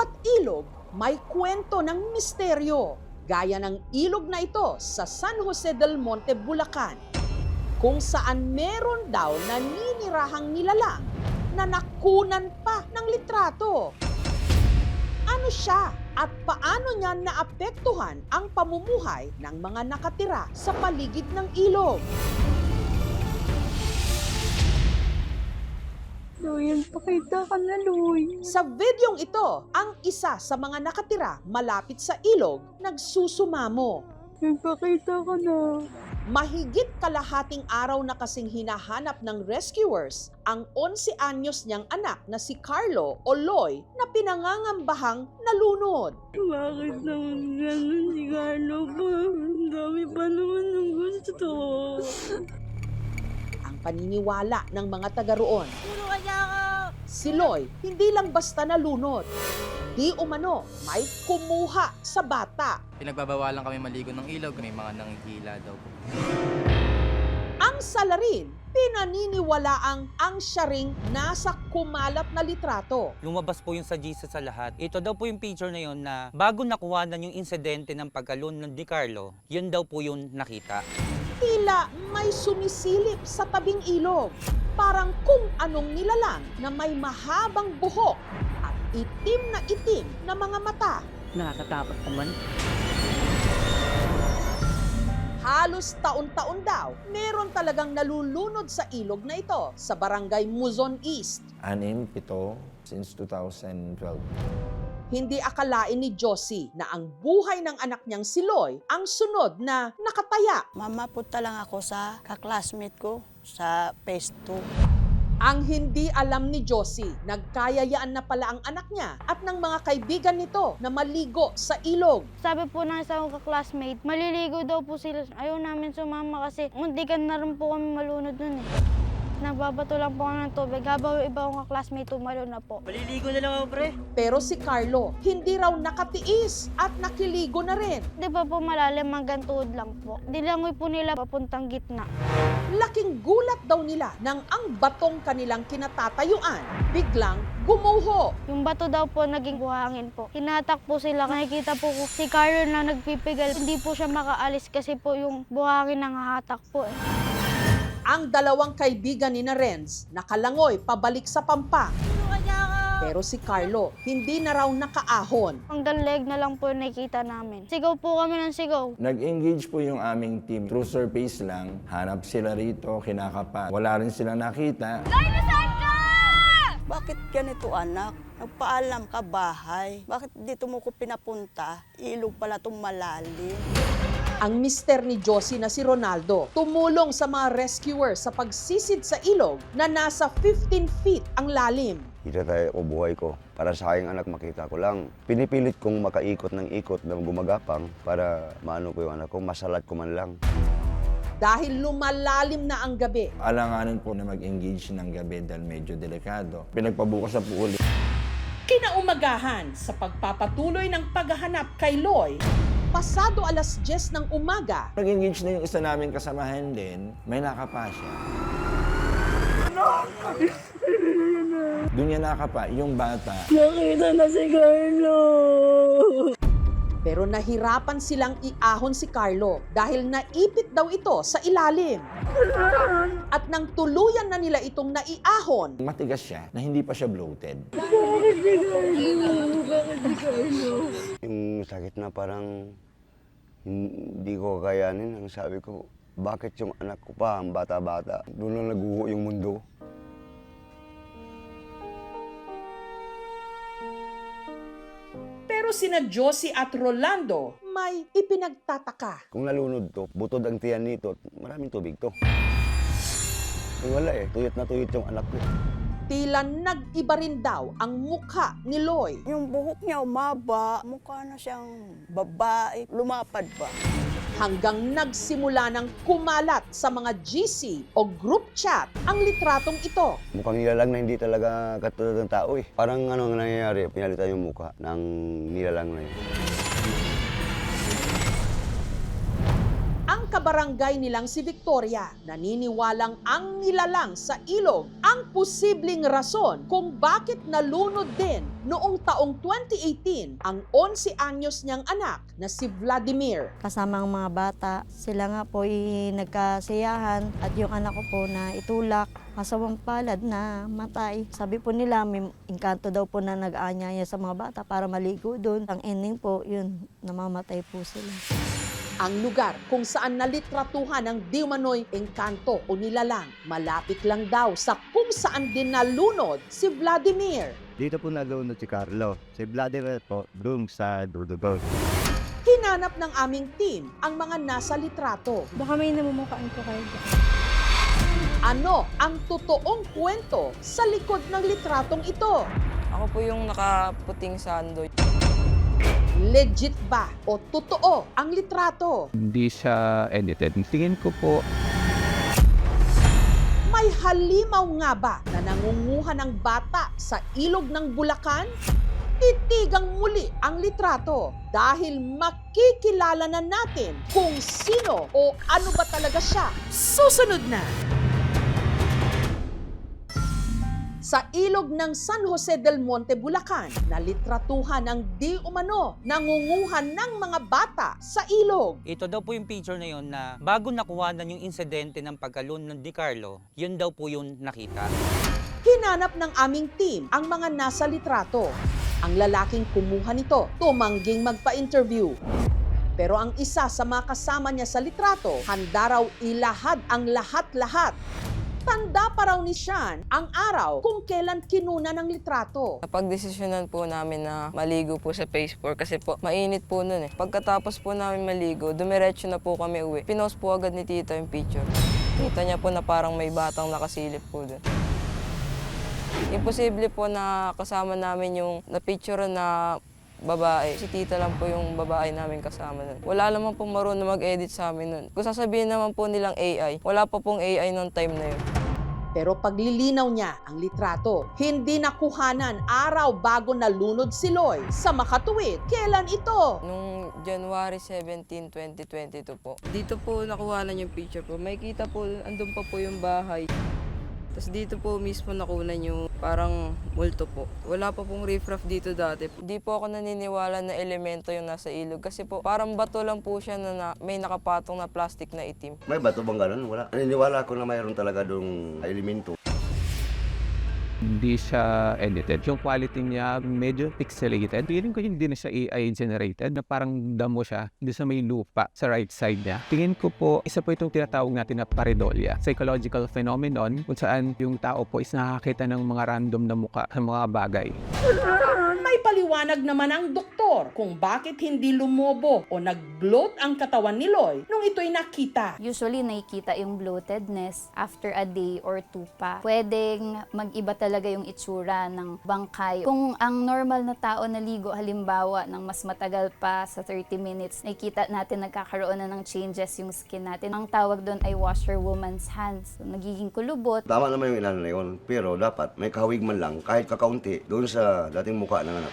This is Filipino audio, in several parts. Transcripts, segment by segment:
Bawat ilog may kwento ng misteryo, gaya ng ilog na ito sa San Jose del Monte, Bulacan, kung saan meron daw naninirahang nilalang na nakunan pa ng litrato. Ano siya at paano niya naapektuhan ang pamumuhay ng mga nakatira sa paligid ng ilog? Loy, pakita ka na, Loy. Sa videong ito, ang isa sa mga nakatira malapit sa ilog nagsusumamo. Pakita ka na. Mahigit kalahating araw na kasing hinahanap ng rescuers ang 11 anyos niyang anak na si Carlo o Loy na pinangangambahang nalunod. Bakit naman ganun si Carlo pa? Ang dami pa naman ng gusto. Ang paniniwala ng mga taga roon, Tulungan niya ako! si Loy hindi lang basta nalunod. Di umano, may kumuha sa bata. Pinagbabawalan kami maligo ng ilog, may mga nanghihila daw po. Ang salarin, pinaniniwalaang ang siya ring nasa kumalat na litrato. Lumabas po yung sa Jesus sa lahat. Ito daw po yung picture na yun na bago nakuhanan yung insidente ng pagkalunod ni Carlo, yun daw po yung nakita. Tila may sumisilip sa tabing ilog. Parang kung anong nilalang na may mahabang buhok at itim na mga mata. Nakakatakot naman. Halos taon-taon daw, meron talagang nalulunod sa ilog na ito sa barangay Muzon East. 6, 7 since 2012. Hindi akalain ni Josie na ang buhay ng anak niyang si Loy ang sunod na nakataya. Mamapunta lang ako sa kaklasmate ko sa phase 2. Ang hindi alam ni Josie, nagkayayaan na pala ang anak niya at ng mga kaibigan nito na maligo sa ilog. Sabi po ng isang ka-classmate, maliligo daw po sila. Ayaw namin sumama kasi muntikan na rin po kami malunod nun eh. Nababato lang po kami ng tubig. Habang yung iba kong ka-classmate tumalo na po. Maliligo na lang ako, pre. Pero si Carlo, hindi raw nakatiis at nakiligo na rin. Di ba po malalim hanggang tuhod lang po. Dilangoy po nila papuntang gitna. Laking gulat daw nila nang ang batong kanilang kinatatayuan biglang gumuho. Yung bato daw po naging buhangin po. Hinatak po sila. Nakikita po ko si Carlo na nagpipigal. Hindi po siya makaalis kasi po yung buhangin nangahatak po eh. Ang dalawang kaibigan ni na Renz nakalangoy pabalik sa Pampang. Tulungan niya ako! Pero si Carlo, hindi na raw nakaahon. Ang dalag na lang po yung nakikita namin. Sigaw po kami ng sigaw. Nag-engage po yung aming team. Through surface lang, hanap sila rito, kinakapa. Wala rin silang nakita. Bakit ganito anak? Nagpaalam ka bahay. Bakit dito mo ko pinapunta? Ilog pala itong malalim. Ang mister ni Josie na si Ronaldo tumulong sa mga rescuers sa pagsisid sa ilog na nasa 15 feet ang lalim. Itatay ko buhay ko. Para sa aking anak makita ko lang. Pinipilit kong makaikot ng ikot na gumagapang para maano ko yung anak ko, masalat ko man lang. Dahil lumalalim na ang gabi, Alanganin po na mag-engage ng gabi dahil medyo delikado. Pinagpabukas na po ulit. kinaumagahan sa pagpapatuloy ng paghahanap kay Loy, pasado alas 10 ng umaga, Nag-engage na yung isa namin kasamahan din, may nakapa siya. Doon niya nakapa, yung bata. Nakita na si Carlo! pero nahirapan silang iahon si Carlo dahil naipit daw ito sa ilalim. At nang tuluyan na nila itong naiahon, Matigas siya na hindi pa siya bloated. Bakit si Carlo? Bakit si Carlo? Yung sakit na parang hindi ko kakayanin. Ang sabi ko, bakit yung anak ko pa, ang bata-bata, doon lang naguho yung mundo. pero sina Josie at Rolando may ipinagtataka. Kung nalunod to, butod ang tiyan nito, maraming tubig to. Wala eh, tuyot na tuyot yung anak ko. Tila nag-iba rin daw ang mukha ni Loy. Yung buhok niya umaba, mukha na siyang babae, lumapad pa. Hanggang nagsimula ng kumalat sa mga GC o group chat ang litratong ito. Mukhang nilalang na hindi talaga katulad ng tao eh. Parang ano ang nangyayari, pinalitan yung mukha ng nilalang na yun. Ang kabarangay nilang si Victoria. Naniniwalang ang nilalang sa ilog ang posibleng rason kung bakit nalunod din noong taong 2018 ang 11 anyos niyang anak na si Vladimir. Kasama ang mga bata, sila nga po nagkasiyahan at yung anak ko po na itulak, kasawang palad na matay. Sabi po nila may engkanto daw po na nag-aanyaya sa mga bata para maligo doon. Ang ending po, yun, namamatay po sila. Ang lugar kung saan nalitratuhan ng di umano'y engkanto o nilalang, malapit lang daw sa kung saan din nalunod si Vladimir. Dito po nalunod si Carlo. Si Vladimir po, doon sa Dudugod. Hinanap ng aming team ang mga nasa litrato. Baka may namumukhaan ko kayo dyan. Ano ang totoong kwento sa likod ng litratong ito? Ako po yung nakaputing sando. Legit ba o totoo ang litrato? Hindi siya edited. Tingin ko po, May halimaw nga ba na nangunguha ng bata sa ilog ng Bulacan? Titigang muli ang litrato dahil makikilala na natin kung sino o ano ba talaga siya. Susunod na! Sa ilog ng San Jose del Monte, Bulacan, nalitratuhan ng di umano nangunguhan ng mga bata sa ilog. Ito daw po yung picture na yun na bago nakuhanan yung insidente ng pagkalun ng Di Carlo, yun daw po yung nakita. Hinanap ng aming team ang mga nasa litrato. Ang lalaking kumuha nito, tumangging magpa-interview. Pero ang isa sa mga kasama niya sa litrato, handa raw ilahad ang lahat-lahat. Tanda pa raw ni Sean ang araw kung kailan kinuna ng litrato. Napagdesisyonan po namin na maligo po sa phase 4 kasi po mainit po nun eh. Pagkatapos po namin maligo, dumiretso na po kami uwi. Pinost po agad ni tita yung picture. Kita niya po na parang may batang nakasilip po dun. Imposible po na kasama namin yung na-picture na babae. Si tita lang po yung babae namin kasama nun. Wala naman pong marunong mag-edit sa amin nun. Kung sasabihin naman po nilang AI, wala pa pong AI nung time na yun. Pero paglilinaw niya ang litrato, hindi nakuhanan araw bago nalunod si Loy sa makatuwid. Kailan ito? Nung January 17, 2022 po. Dito po nakuhanan yung picture po. May kita po, andun pa po yung bahay. Tapos dito po mismo nakunan yung parang multo po. Wala pa pong riffraff dito dati. Di po ako naniniwala na elemento yung nasa ilog kasi po parang bato lang po siya na may nakapatong na plastic na itim. May bato bang ganun? Wala. Naniniwala ko na mayroon talaga doong elemento. hindi siya edited. Yung quality niya medyo pixelated. Feeling ko hindi na siya AI generated, na parang damo siya hindi sa may lupa sa right side niya. Tingin ko po, isa po itong tinatawag natin na pareidolia. Psychological phenomenon kung saan yung tao po is nakakita ng mga random na muka sa mga bagay. May paliwanag naman ang doktor kung bakit hindi lumobo o nag-bloat ang katawan ni Loy nung ito'y nakita. Usually nakikita yung bloatedness after a day or two pa. Pwedeng mag-iba talaga yung itsura ng bangkay. Kung ang normal na tao naligo halimbawa ng mas matagal pa sa 30 minutes, nakikita natin nagkakaroon na ng changes yung skin natin. Ang tawag doon ay washerwoman's hands. So, nagiging kulubot. Tama naman yung inano na yun, pero dapat may kahawig man lang kahit kakaunti doon sa dating mukha ng anak.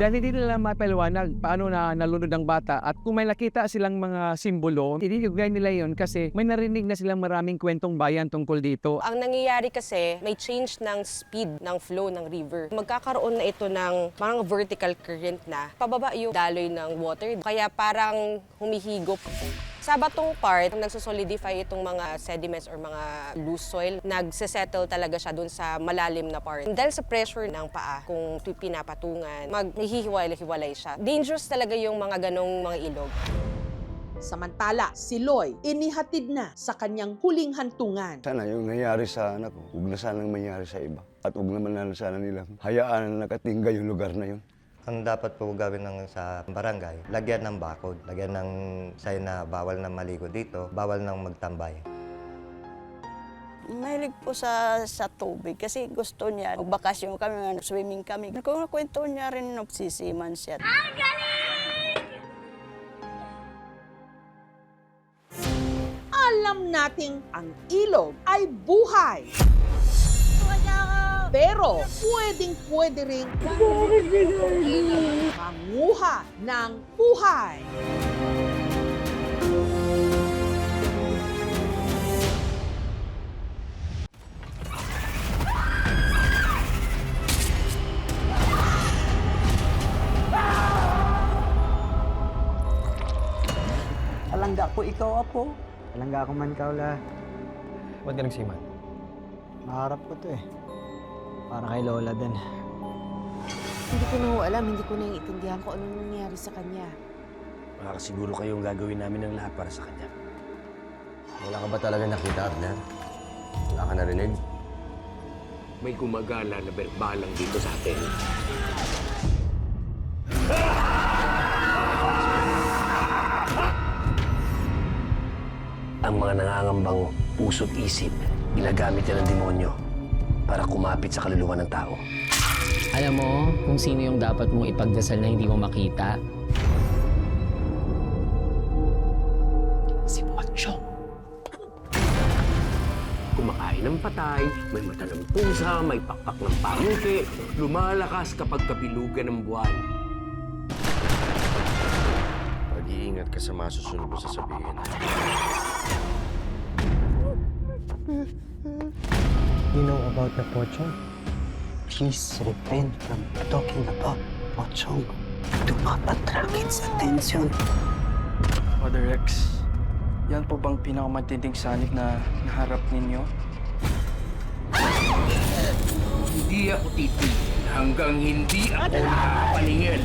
Dahil hindi nila mapaliwanag paano na nalunod ang bata at kung may nakita silang mga simbolo, ininigay nila yon kasi may narinig na silang maraming kwentong bayan tungkol dito. Ang nangyayari kasi, may change ng speed ng flow ng river. Magkakaroon na ito ng mga vertical current na pababa yung daloy ng water. Kaya parang humihigop. Sa batong part, nagsosolidify itong mga sediments or mga loose soil. Nagsesettle talaga siya dun sa malalim na part. Dahil sa pressure ng paa, kung pinapatungan, maghihiwalay-hiwalay siya. Dangerous talaga yung mga ganong mga ilog. Samantala, si Loy inihatid na sa kanyang huling hantungan. Sana yung nangyari sa anak ko, huwag na sanang mangyari sa iba. At huwag naman na sana nilang hayaan na nakatingga yung lugar na yun. Ang dapat po gawin ng sa barangay, lagyan ng bakod, lagyan ng sign na bawal na maligo dito, bawal nang magtambay. Mahilig po sa tubig kasi gusto niya. Magbakasyon kami, swimming kami. Kwento niya rin nagsisiman siya. Ang galing! Alam nating ang ilog ay buhay. Pero pwedeng-pwede ring manguha ng buhay. Apo, ikaw, apo. Palangga ako man kaula. Ba't ka nagsiman? Maharap ko to eh. Para kay Lola din. Hindi ko na ho alam, hindi ko naiintindihan kung anong nangyari sa kanya. Makakasiguro kayong gagawin namin ng lahat para sa kanya. Wala ka ba talaga nakita, Abner? Wala ka narinig? May gumagala na berbalang dito sa atin. Ang mga nangangambang puso't isip, ginagamit yan ng demonyo para kumapit sa kaluluwa ng tao. Alam mo kung sino yung dapat mong ipagdasal na hindi mo makita? Si Pochong. Kumakain ng patay, may mata ng pusa, may pakpak ng pangke, lumalakas kapag kabilugan ng buwan. Mag-iingat ka sa masusunod mo sasabihin. You know about the Pochong? Please refrain from talking about Pochong. Do not attract its attention. Father Rex, yan po bang pinakamatinding sanib na naharap ninyo? Hindi ako titigil hanggang hindi ako nakapaningin.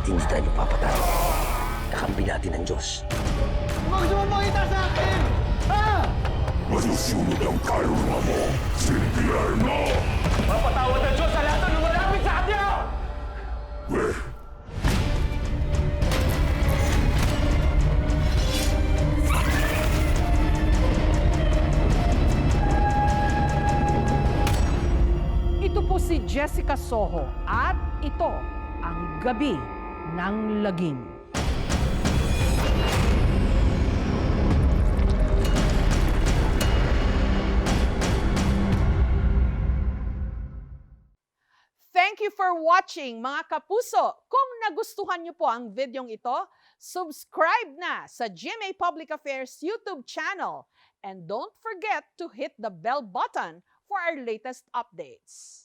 Hindi tayo papatay. Kakampi natin ang Diyos. Huwag gusto mo makita sa akin! Ha? Masusunod ang kaluluwa mo, Silvia mo! Mapatawad ang Diyos sa lahat ng lumalapit sa kanya! Ito po si Jessica Soho at ito ang Gabi ng Lagim. Thank you for watching, mga kapuso. Kung nagustuhan niyo po ang videong ito, subscribe na sa GMA Public Affairs YouTube channel. And don't forget to hit the bell button for our latest updates.